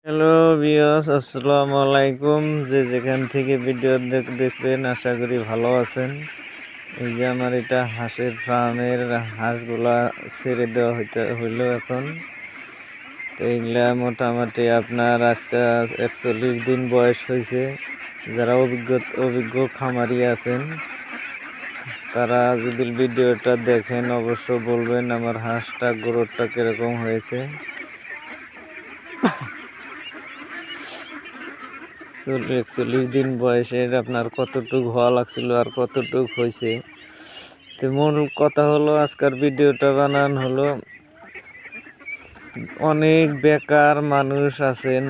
Hello viewers, আসসালামু আলাইকুম। যে যেখান থেকে ভিডিও দেখবেন আশা করি ভালো আছেন। এই যে আমার এটা হাঁসের ফার্মের হাঁসগুলা ছেড়ে দেওয়া হইলো এখন। তো এইগুলা মোটামুটি আপনার আজকে 41 দিন বয়স হয়েছে। যারা অভিজ্ঞ খামারি আছেন তারা যদি ভিডিওটা দেখেন অবশ্য বলবেন আমার হাঁসটা গ্রোথটা কিরকম হয়েছে। 41 দিন বয়সের আপনার কতটুক হওয়া লাগছিল আর কতটুক হয়েছে। তো মূল কথা হলো আজকের ভিডিওটা বানান হলো অনেক বেকার মানুষ আছেন,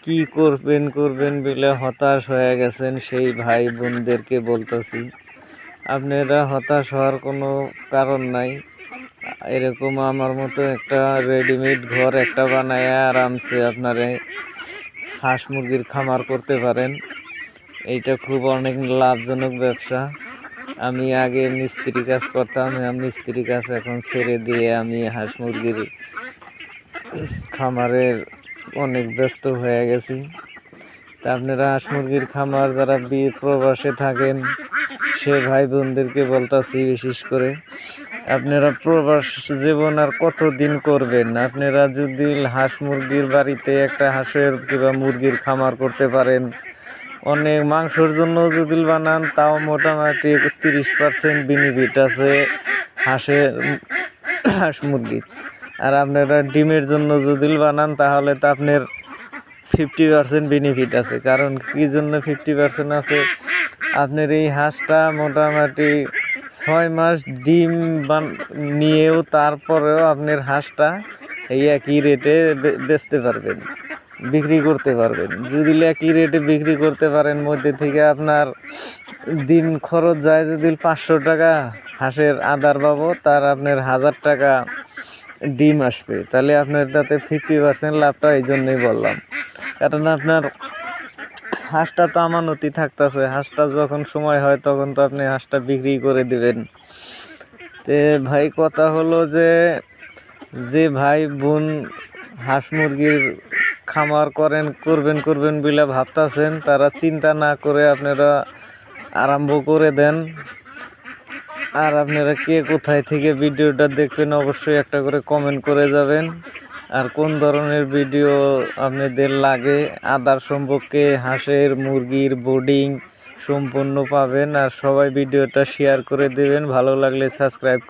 কি করবেন বলে হতাশ হয়ে গেছেন, সেই ভাই বোনদেরকে বলতেছি আপনারা হতাশ হওয়ার কোনো কারণ নাই। এরকম আমার মতো একটা রেডিমেড ঘর একটা বানায় আরামসে আপনারা হাঁস মুরগির খামার করতে পারেন। এইটা খুব অনেক লাভজনক ব্যবসা। আমি আগে মিস্ত্রি কাজ করতাম, মিস্ত্রি কাজ এখন ছেড়ে দিয়ে আমি হাঁস মুরগির খামারের অনেক ব্যস্ত হয়ে গেছি। তা আপনারা হাঁস মুরগির খামার যারা প্রবাসে থাকেন সে ভাই বোনদেরকে বলতাছি, বিশেষ করে আপনারা প্রবাস জীবন আর কতদিন করবেন। আপনারা যদি হাঁস মুরগির বাড়িতে একটা হাঁসের কিংবা মুরগির খামার করতে পারেন, অনেক মাংসের জন্য যদি বানান তাও মোটামুটি 30% বেনিফিট আছে হাঁস মুরগির। আর আপনারা ডিমের জন্য যদি বানান তাহলে তো আপনার 50% বেনিফিট আছে। কারণ কি জন্য 50% আছে, আপনার এই হাঁসটা মোটামুটি 6 মাস ডিম নিয়েও তারপরেও আপনার হাঁসটা এই একই রেটে বেচতে পারবেন, বিক্রি করতে পারবেন। যদি একই রেটে বিক্রি করতে পারেন, মধ্যে থেকে আপনার দিন খরচ যায় যদি 500 টাকা হাঁসের আদার বাবদ, তার আপনার 1000 টাকা ডিম আসবে। তাহলে আপনার তাতে 50% লাভটা এই জন্যই বললাম। কারণ আপনার হাঁসটা তো আমানতি থাকতেছে, হাঁসটা যখন সময় হয় তখন তো আপনি হাঁসটা বিক্রি করে দিবেন। তে ভাই কথা হলো যে ভাই বোন হাঁস মুরগির খামার করবেন বলে ভাবতেছেন, তারা চিন্তা না করে আপনারা আরম্ভ করে দেন। আর আপনারা কে কোথায় থেকে ভিডিওটা দেখবেন অবশ্যই একটা করে কমেন্ট করে যাবেন। আর কোন ধরনের ভিডিও আপনাদের লাগে আদার সম্পর্কে, হাঁসের মুরগির বোর্ডিং সম্পূর্ণ পাবেন। আর সবাই ভিডিওটা শেয়ার করে দেবেন, ভালো লাগলে সাবস্ক্রাইব করে